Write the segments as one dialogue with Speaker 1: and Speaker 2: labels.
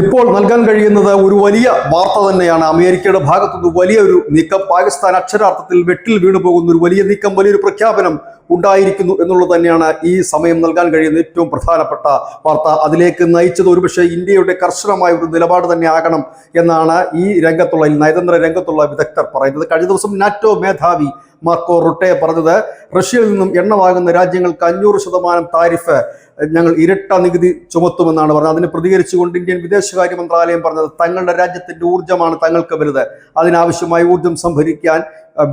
Speaker 1: ഇപ്പോൾ നൽകാൻ കഴിയുന്നത് ഒരു വലിയ വാർത്ത തന്നെയാണ്. അമേരിക്കയുടെ ഭാഗത്തുനിന്ന് വലിയൊരു നീക്കം, പാകിസ്ഥാൻ അക്ഷരാർത്ഥത്തിൽ വെട്ടിൽ വീണു പോകുന്ന ഒരു വലിയ നീക്കം, വലിയൊരു പ്രഖ്യാപനം ഉണ്ടായിരിക്കുന്നു എന്നുള്ളത് തന്നെയാണ് ഈ സമയം നൽകാൻ കഴിയുന്ന ഏറ്റവും പ്രധാനപ്പെട്ട വാർത്ത. അതിലേക്ക് നയിച്ചത് ഒരുപക്ഷെ ഇന്ത്യയുടെ കർശനമായ ഒരു നിലപാട് തന്നെ ആകണം എന്നാണ് ഈ രംഗത്തുള്ള നയതന്ത്ര രംഗത്തുള്ള വിദഗ്ധർ പറയുന്നത്. കഴിഞ്ഞ ദിവസം നാറ്റോ മേധാവി മാർക്കോ റുട്ടെ പറഞ്ഞത്, റഷ്യയിൽ നിന്നും എണ്ണ വാങ്ങുന്ന രാജ്യങ്ങൾക്ക് 500% താരിഫ് ഞങ്ങൾ ഇരട്ട നികുതി ചുമത്തുമെന്നാണ് പറഞ്ഞത്. അതിന് പ്രതികരിച്ചുകൊണ്ട് ഇന്ത്യൻ വിദേശകാര്യ മന്ത്രാലയം പറഞ്ഞത്, തങ്ങളുടെ രാജ്യത്തിന്റെ ഊർജ്ജമാണ് തങ്ങൾക്ക് വലുത്, അതിനാവശ്യമായ ഊർജ്ജം സംഭരിക്കാൻ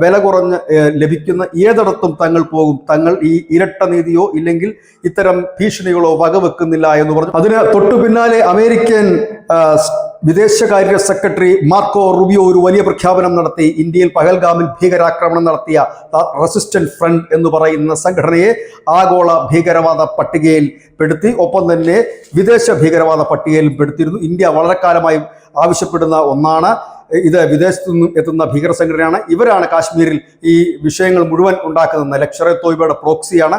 Speaker 1: വില കുറഞ്ഞ് ലഭിക്കുന്ന ഏതിടത്തും തങ്ങൾ പോകും, തങ്ങൾ ഈ ഇരട്ട നീതിയോ ഇല്ലെങ്കിൽ ഇത്തരം ഭീഷണികളോ വകവെക്കുന്നില്ല എന്ന് പറഞ്ഞു. അതിന് തൊട്ടു പിന്നാലെ അമേരിക്കൻ വിദേശകാര്യ സെക്രട്ടറി മാർക്കോ റുബിയോ ഒരു വലിയ പ്രഖ്യാപനം നടത്തി. ഇന്ത്യയിൽ പഹൽഗാമിൽ ഭീകരാക്രമണം നടത്തിയ റെസിസ്റ്റന്റ് ഫ്രണ്ട് എന്ന് പറയുന്ന സംഘടനയെ ആഗോള ഭീകരവാദ പട്ടികയിൽ പെടുത്തി. ഒപ്പം തന്നെ വിദേശ ഭീകരവാദ പട്ടികയിൽ പെടുത്തിയിരുന്നു. ഇന്ത്യ വളരെ കാലമായി ആവശ്യപ്പെടുന്ന ഒന്നാണ്. ഇത് വിദേശത്തു നിന്നും എത്തുന്ന ഭീകര സംഘടനയാണ്. ഇവരാണ് കാശ്മീരിൽ ഈ വിഷയങ്ങൾ മുഴുവൻ ഉണ്ടാക്കുന്നത്. ലഷ്കർ-ഇ-തോയ്ബയുടെ പ്രോക്സിയാണ്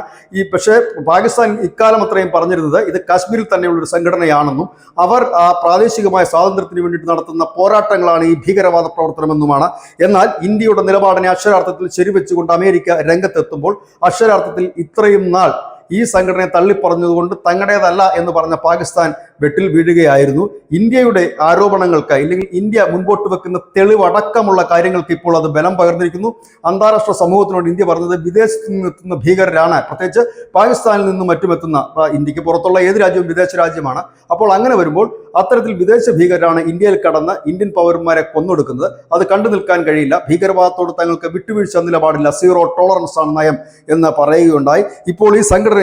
Speaker 1: പക്ഷേ പാകിസ്ഥാൻ ഇക്കാലം അത്രയും പറഞ്ഞിരുന്നത് ഇത് കാശ്മീരിൽ തന്നെയുള്ള ഒരു സംഘടനയാണെന്നും അവർ പ്രാദേശികമായ സ്വാതന്ത്ര്യത്തിന് വേണ്ടിയിട്ട് നടത്തുന്ന പോരാട്ടങ്ങളാണ് ഈ ഭീകരവാദ പ്രവർത്തനമെന്നുമാണ്. എന്നാൽ ഇന്ത്യയുടെ നിലപാടിനെ അക്ഷരാർത്ഥത്തിൽ ശരിവെച്ചുകൊണ്ട് അമേരിക്ക രംഗത്തെത്തുമ്പോൾ അക്ഷരാർത്ഥത്തിൽ ഇത്രയും നാൾ ഈ സംഘടനയെ തള്ളിപ്പറഞ്ഞതുകൊണ്ട് തങ്ങളുടേതല്ല എന്ന് പറഞ്ഞ പാകിസ്ഥാൻ വെട്ടിൽ വീഴുകയായിരുന്നു. ഇന്ത്യയുടെ ആരോപണങ്ങൾക്ക് ഇല്ലെങ്കിൽ ഇന്ത്യ മുൻപോട്ട് വെക്കുന്ന തെളിവടക്കമുള്ള കാര്യങ്ങൾക്ക് ഇപ്പോൾ അത് ബലം പകർന്നിരിക്കുന്നു. അന്താരാഷ്ട്ര സമൂഹത്തിനോട് ഇന്ത്യ പറഞ്ഞത്, വിദേശത്ത് നിന്ന് എത്തുന്ന ഭീകരരാണ്, പ്രത്യേകിച്ച് പാകിസ്ഥാനിൽ നിന്നും മറ്റും എത്തുന്ന, ഇന്ത്യക്ക് പുറത്തുള്ള ഏത് രാജ്യവും വിദേശ രാജ്യമാണ്. അപ്പോൾ അങ്ങനെ വരുമ്പോൾ അത്തരത്തിൽ വിദേശ ഭീകരരാണ് ഇന്ത്യയിൽ കടന്ന് ഇന്ത്യൻ പൗരന്മാരെ കൊന്നൊടുക്കുന്നത്. അത് കണ്ടു നിൽക്കാൻ കഴിയില്ല. ഭീകരവാദത്തോട് തങ്ങൾക്ക് വിട്ടുവീഴ്ച നിലപാടില്ല, സീറോ ടോളറൻസ് ആണ് നയം എന്ന് പറയുകയുണ്ടായി. ഇപ്പോൾ ഈ സംഘടനയെ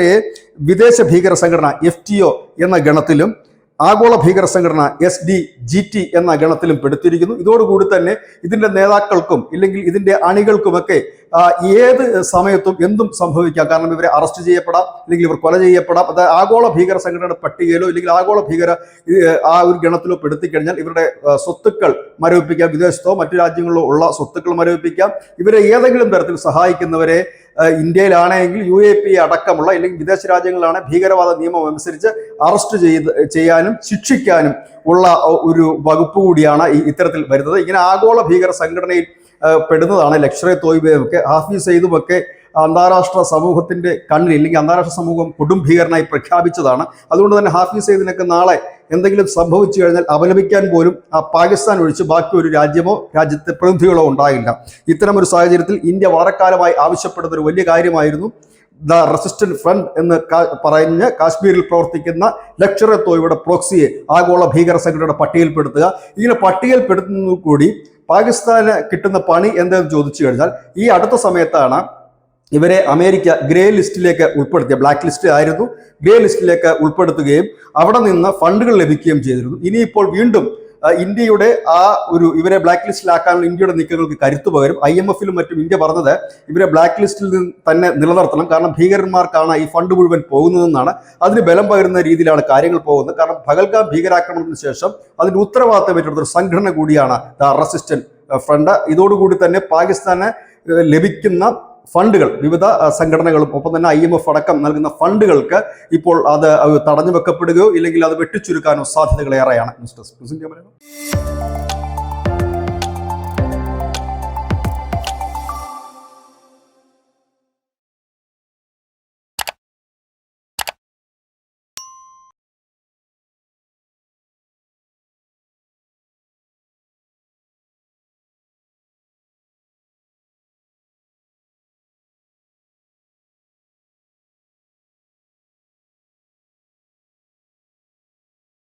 Speaker 1: വിദേശ ഭീകര സംഘടന FTO എന്ന ഗണത്തിലും ആഗോള ഭീകര സംഘടന SDGT എന്ന ഗണത്തിലും പെടുത്തിയിരിക്കുന്നു. ഇതോടുകൂടി തന്നെ ഇതിന്റെ നേതാക്കൾക്കും ഇല്ലെങ്കിൽ ഇതിന്റെ അണികൾക്കുമൊക്കെ ഏത് സമയത്തും എന്തും സംഭവിക്കാം. കാരണം ഇവരെ അറസ്റ്റ് ചെയ്യപ്പെടാം, അല്ലെങ്കിൽ ഇവർ കൊല ചെയ്യപ്പെടാം. അത് ആഗോള ഭീകര സംഘടനയുടെ പട്ടികയിലോ ഇല്ലെങ്കിൽ ആഗോള ഭീകര ആ ഒരു ഗണത്തിലോ പെടുത്തിക്കഴിഞ്ഞാൽ ഇവരുടെ സ്വത്തുക്കൾ മരവിപ്പിക്കാം, വിദേശത്തോ മറ്റു രാജ്യങ്ങളിലോ ഉള്ള സ്വത്തുക്കൾ മരവിപ്പിക്കാം. ഇവരെ ഏതെങ്കിലും തരത്തിൽ സഹായിക്കുന്നവരെ ഇന്ത്യയിലാണെങ്കിൽ UAP അടക്കമുള്ള അല്ലെങ്കിൽ വിദേശ രാജ്യങ്ങളിലാണ് ഭീകരവാദ നിയമം അനുസരിച്ച് അറസ്റ്റ് ചെയ്യാനും ശിക്ഷിക്കാനും ഉള്ള ഒരു വകുപ്പ് കൂടിയാണ് ഇത്തരത്തിൽ വരുന്നത്. ഇങ്ങനെ ആഗോള ഭീകര സംഘടനയിൽ പെടുന്നതാണ് ലഷ്കർ-ഇ-തോയ്ബയും ഒക്കെ. ഹാഫിസ് സയ്യിദുമൊക്കെ അന്താരാഷ്ട്ര സമൂഹത്തിന്റെ കണ്ണിൽ ഇല്ലെങ്കിൽ അന്താരാഷ്ട്ര സമൂഹം കൊടും ഭീകരനായി പ്രഖ്യാപിച്ചതാണ്. അതുകൊണ്ട് തന്നെ ഹാഫിസ് സയ്യിദിനൊക്കെ നാളെ എന്തെങ്കിലും സംഭവിച്ചു കഴിഞ്ഞാൽ അപലപിക്കാൻ പോലും പാകിസ്ഥാൻ ഒഴിച്ച് ബാക്കി ഒരു രാജ്യമോ രാജ്യത്തെ പ്രതിനിധികളോ ഉണ്ടാകില്ല. ഇത്തരം ഒരു സാഹചര്യത്തിൽ ഇന്ത്യ വളരെക്കാലമായി ആവശ്യപ്പെടുന്ന ഒരു വലിയ കാര്യമായിരുന്നു ദ റെസിസ്റ്റന്റ് ഫ്രണ്ട് എന്ന് പറഞ്ഞ് കാശ്മീരിൽ പ്രവർത്തിക്കുന്ന ലഷ്കർ-ഇ-തോയ്ബയുടെ പ്രോക്സിയെ ആഗോള ഭീകര സംഘടനയുടെ പട്ടികയിൽപ്പെടുത്തുക. ഇങ്ങനെ പട്ടികയിൽപ്പെടുത്തുന്നത് കൂടി പാകിസ്ഥാന് കിട്ടുന്ന പണി എന്തെന്ന് ചോദിച്ചു കഴിഞ്ഞാൽ, ഈ അടുത്ത സമയത്താണ് ഇവരെ അമേരിക്ക ഗ്രേ ലിസ്റ്റിലേക്ക് ഉൾപ്പെടുത്തിയ, ബ്ലാക്ക് ലിസ്റ്റ് ആയിരുന്നു, ഗ്രേ ലിസ്റ്റിലേക്ക് ഉൾപ്പെടുത്തുകയും അവിടെ നിന്ന് ഫണ്ടുകൾ ലഭിക്കുകയും ചെയ്തിരുന്നു. ഇനിയിപ്പോൾ വീണ്ടും ഇന്ത്യയുടെ ഇവരെ ബ്ലാക്ക് ലിസ്റ്റിലാക്കാനുള്ള ഇന്ത്യയുടെ നീക്കങ്ങൾക്ക് കരുത്തു പകരും. IMF-ലും മറ്റും ഇന്ത്യ പറഞ്ഞത് ഇവരെ ബ്ലാക്ക് ലിസ്റ്റിൽ നിന്ന് തന്നെ നിലനിർത്തണം, കാരണം ഭീകരന്മാർക്കാണ് ഈ ഫണ്ട് മുഴുവൻ പോകുന്നതെന്നാണ്. അതിന് ബലം പകരുന്ന രീതിയിലാണ് കാര്യങ്ങൾ പോകുന്നത്. കാരണം പഹൽഗാം ഭീകരാക്രമണത്തിന് ശേഷം അതിന്റെ ഉത്തരവാദിത്തം ഏറ്റെടുത്ത സംഘടന കൂടിയാണ് ദ റെസിസ്റ്റന്റ് ഫ്രണ്ട്. ഇതോടുകൂടി തന്നെ പാകിസ്ഥാന് ലഭിക്കുന്ന ഫണ്ടുകൾ വിവിധ സംഘടനകളും ഒപ്പം തന്നെ IMF അടക്കം നൽകുന്ന ഫണ്ടുകൾക്ക് ഇപ്പോൾ അത് തടഞ്ഞു വെക്കപ്പെടുകയോ ഇല്ലെങ്കിൽ അത് വെട്ടിച്ചുരുക്കാനോ സാധ്യതകളേറെയാണ്.